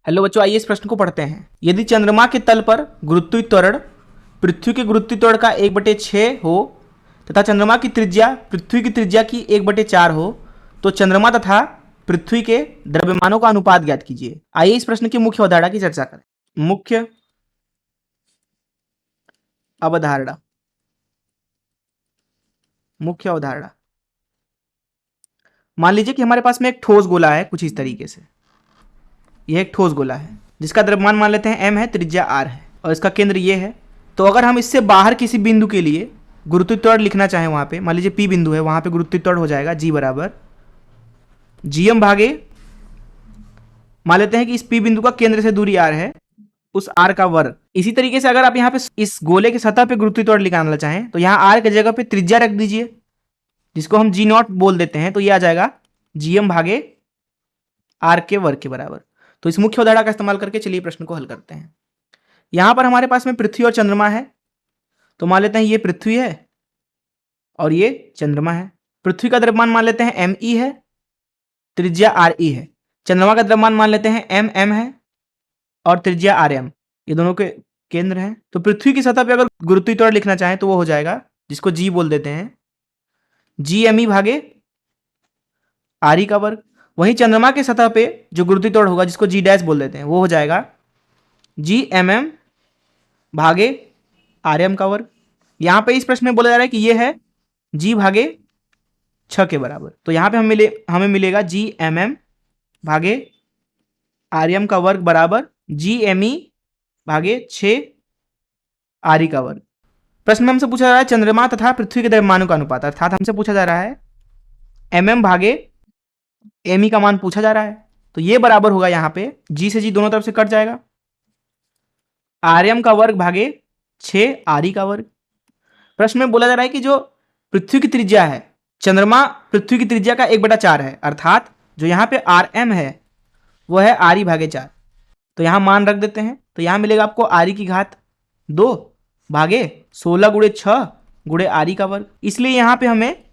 Hello बच्चों, आइए इस प्रश्न को पढ़ते हैं। यदि चंद्रमा के तल पर गुरुत्वीय त्वरण पृथ्वी के गुरुत्वीय त्वरण का 1/6 हो तथा चंद्रमा की त्रिज्या पृथ्वी की त्रिज्या की 1/4 हो तो चंद्रमा तथा पृथ्वी के द्रव्यमानों का अनुपात ज्ञात कीजिए। आइए इस प्रश्न की मुख्य अवधारणा की चर्चा करें। मुख्य अवधारणा मुख्य अवधारणा मान लीजिए कि हमारे पास में एक ठोस गोला है कुछ इस तरीके से। यह एक ठोस गोला है जिसका द्रव्यमान मान लेते हैं m है, त्रिज्या r है और इसका केंद्र ये है। तो अगर हम इससे बाहर किसी बिंदु के लिए गुरुत्वीय त्वरण लिखना चाहें, वहां पे मान लीजिए p बिंदु है, वहां पे गुरुत्वीय त्वरण हो जाएगा g बराबर gm भागे, मान लेते हैं कि इस p बिंदु का केंद्र से दूरी r है, उस r का वर्ग। इसी तरीके से अगर आप यहाँ पे इस गोले के सतह पे गुरुत्वीय त्वरण निकालना चाहें तो यहाँ r की जगह पे त्रिज्या रख दीजिए जिसको हम g नॉट बोल देते हैं, तो ये आ जाएगा gm भागे r के वर्ग के बराबर। तो इस मुख्य अवधारणा का इस्तेमाल करके चलिए प्रश्न को हल करते हैं। यहां पर हमारे पास में पृथ्वी और चंद्रमा है, तो मान लेते हैं ये पृथ्वी है और ये चंद्रमा है। पृथ्वी का द्रव्यमान मान लेते हैं me है, त्रिज्या re है। चंद्रमा का द्रव्यमान मान लेते हैं mm है और त्रिज्या rm, ये दोनों के केंद्र हैं। तो पृथ्वी की सतह पे अगर गुरुत्वीय त्वरण लिखना चाहें तो वो हो जाएगा, जिसको g बोल देते हैं, gme भागे re का वर्ग। वहीं चंद्रमा के सतह पे जो गुरुत्वीय त्वरण होगा जिसको जी डैश बोल देते हैं, वो हो जाएगा gmm भागे rm का वर्ग। यहां पे इस प्रश्न में बोला जा रहा है कि ये है g भागे 6 के बराबर, तो यहां पे हमें मिलेगा gmm भागे rm का वर्ग बराबर gme भागे 6 re का वर्ग। प्रश्न में हमसे पूछा जा रहा है चंद्रमा तथा पृथ्वी के द्रव्यमानों का अनुपात, अर्थात हमसे पूछा जा रहा है mm भागे me का मान पूछा जा रहा है। तो ये बराबर होगा, यहां पे g से g दोनों तरफ से कट जाएगा, rm का वर्ग भागे 6 re का वर्ग। प्रश्न में बोला जा रहा है कि जो पृथ्वी की त्रिज्या है, चंद्रमा पृथ्वी की त्रिज्या का 1/4 है, अर्थात जो यहाँ पे rm है वो है re भागे 4। तो यहाँ मान रख देते हैं, तो यहाँ मिलेगा आपको re की घात 2 भागे 16 गुणे 6 गुणे re का वर्ग। इसलिए यहाँ पे हमें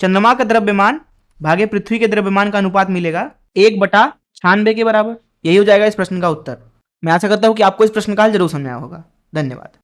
चंद्रमा का द्रव्यमान भागे पृथ्वी के द्रव्यमान का अनुपात मिलेगा 1/96 के बराबर। यही हो जाएगा इस प्रश्न का उत्तर। मैं आशा करता हूँ कि आपको इस प्रश्न का हल जरूर समझ आया होगा। धन्यवाद।